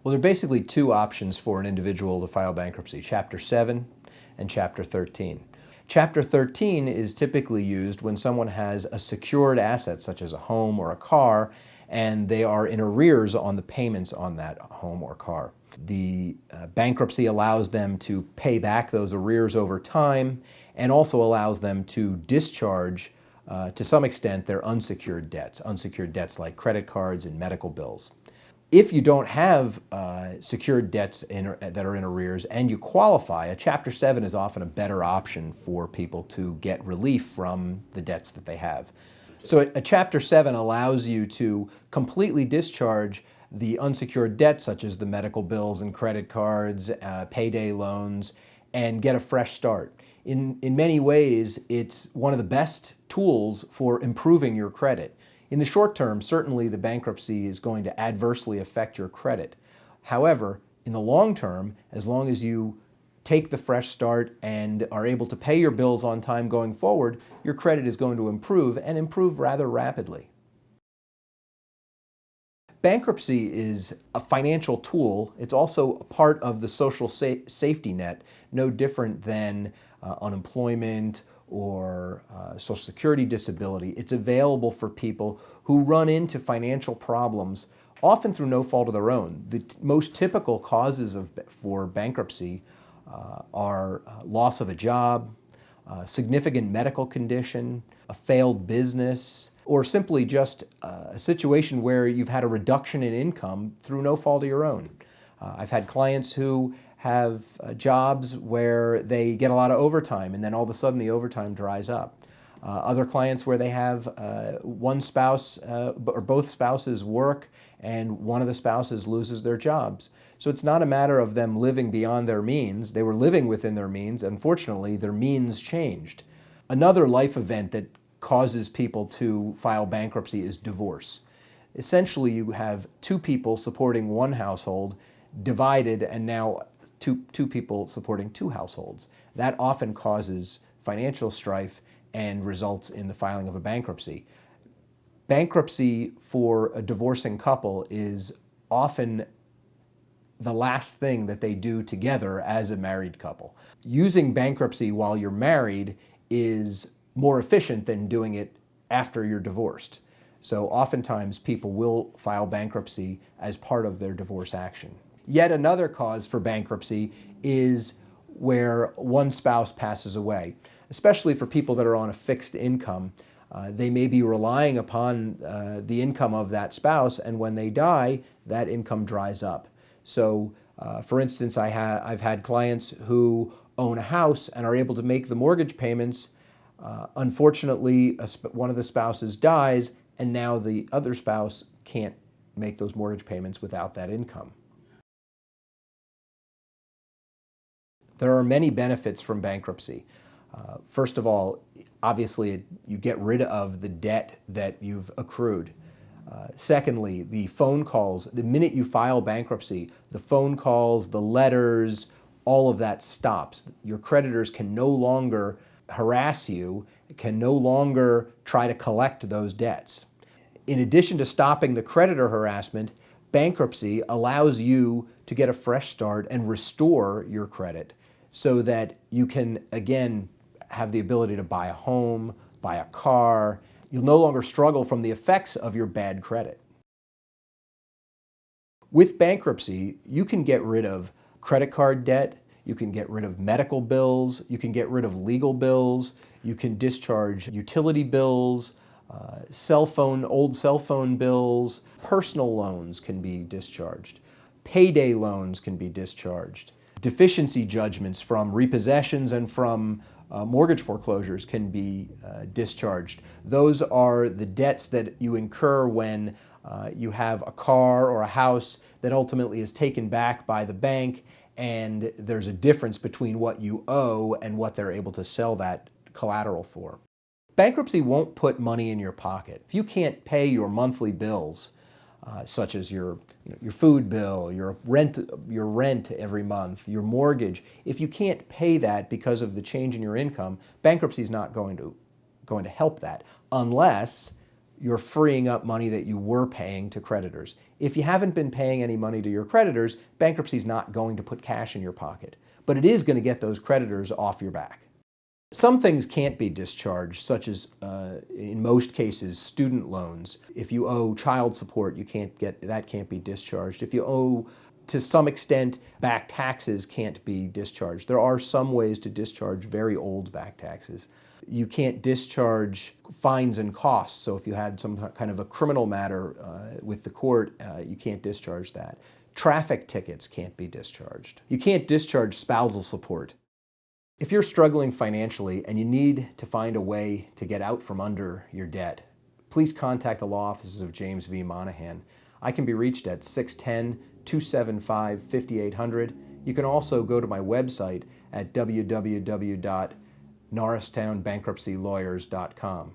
Well, there are basically two options for an individual to file bankruptcy, Chapter 7 and Chapter 13. Chapter 13 is typically used when someone has a secured asset, such as a home or a car, and they are in arrears on the payments on that home or car. The bankruptcy allows them to pay back those arrears over time and also allows them to discharge, to some extent, their unsecured debts like credit cards and medical bills. If you don't have secured debts that are in arrears and you qualify, a Chapter 7 is often a better option for people to get relief from the debts that they have. So a Chapter 7 allows you to completely discharge the unsecured debts such as the medical bills and credit cards, payday loans, and get a fresh start. In many ways, it's one of the best tools for improving your credit. In the short term, certainly the bankruptcy is going to adversely affect your credit. However, in the long term, as long as you take the fresh start and are able to pay your bills on time going forward, your credit is going to improve and improve rather rapidly. Bankruptcy is a financial tool. It's also a part of the social safety net, no different than unemployment or Social Security disability. It's available for people who run into financial problems, often through no fault of their own. The most typical causes for bankruptcy are loss of a job, significant medical condition, a failed business, or simply just a situation where you've had a reduction in income through no fault of your own. I've had clients who have jobs where they get a lot of overtime and then all of a sudden the overtime dries up. Other clients where they have one spouse or both spouses work and one of the spouses loses their jobs. So it's not a matter of them living beyond their means. They were living within their means. Unfortunately, their means changed. Another life event that causes people to file bankruptcy is divorce. Essentially, you have two people supporting one household divided and now two people supporting two households. That often causes financial strife and results in the filing of a bankruptcy. Bankruptcy for a divorcing couple is often the last thing that they do together as a married couple. Using bankruptcy while you're married is more efficient than doing it after you're divorced. So oftentimes people will file bankruptcy as part of their divorce action. Yet another cause for bankruptcy is where one spouse passes away, especially for people that are on a fixed income. They may be relying upon the income of that spouse, and when they die, that income dries up. So, for instance, I've had clients who own a house and are able to make the mortgage payments. Unfortunately, one of the spouses dies, and now the other spouse can't make those mortgage payments without that income. There are many benefits from bankruptcy. First of all, obviously, you get rid of the debt that you've accrued. Secondly, the phone calls, the minute you file bankruptcy, the phone calls, the letters, all of that stops. Your creditors can no longer harass you, can no longer try to collect those debts. In addition to stopping the creditor harassment, bankruptcy allows you to get a fresh start and restore your credit so that you can, again, have the ability to buy a home, buy a car. You'll no longer struggle from the effects of your bad credit. With bankruptcy, you can get rid of credit card debt, you can get rid of medical bills, you can get rid of legal bills, you can discharge utility bills, old cell phone bills, personal loans can be discharged, payday loans can be discharged, deficiency judgments from repossessions and from mortgage foreclosures can be discharged. Those are the debts that you incur when you have a car or a house that ultimately is taken back by the bank, and there's a difference between what you owe and what they're able to sell that collateral for. Bankruptcy won't put money in your pocket. If you can't pay your monthly bills, such as your food bill, your rent every month, your mortgage, if you can't pay that because of the change in your income, bankruptcy is not going to help that unless you're freeing up money that you were paying to creditors. If you haven't been paying any money to your creditors, bankruptcy is not going to put cash in your pocket, but it is going to get those creditors off your back. Some things can't be discharged, such as, in most cases, student loans. If you owe child support, that can't be discharged. If you owe, to some extent, back taxes can't be discharged. There are some ways to discharge very old back taxes. You can't discharge fines and costs. So if you had some kind of a criminal matter with the court, you can't discharge that. Traffic tickets can't be discharged. You can't discharge spousal support. If you're struggling financially and you need to find a way to get out from under your debt, please contact the law offices of James V. Monaghan. I can be reached at 610-275-5800. You can also go to my website at www.norristownbankruptcylawyers.com.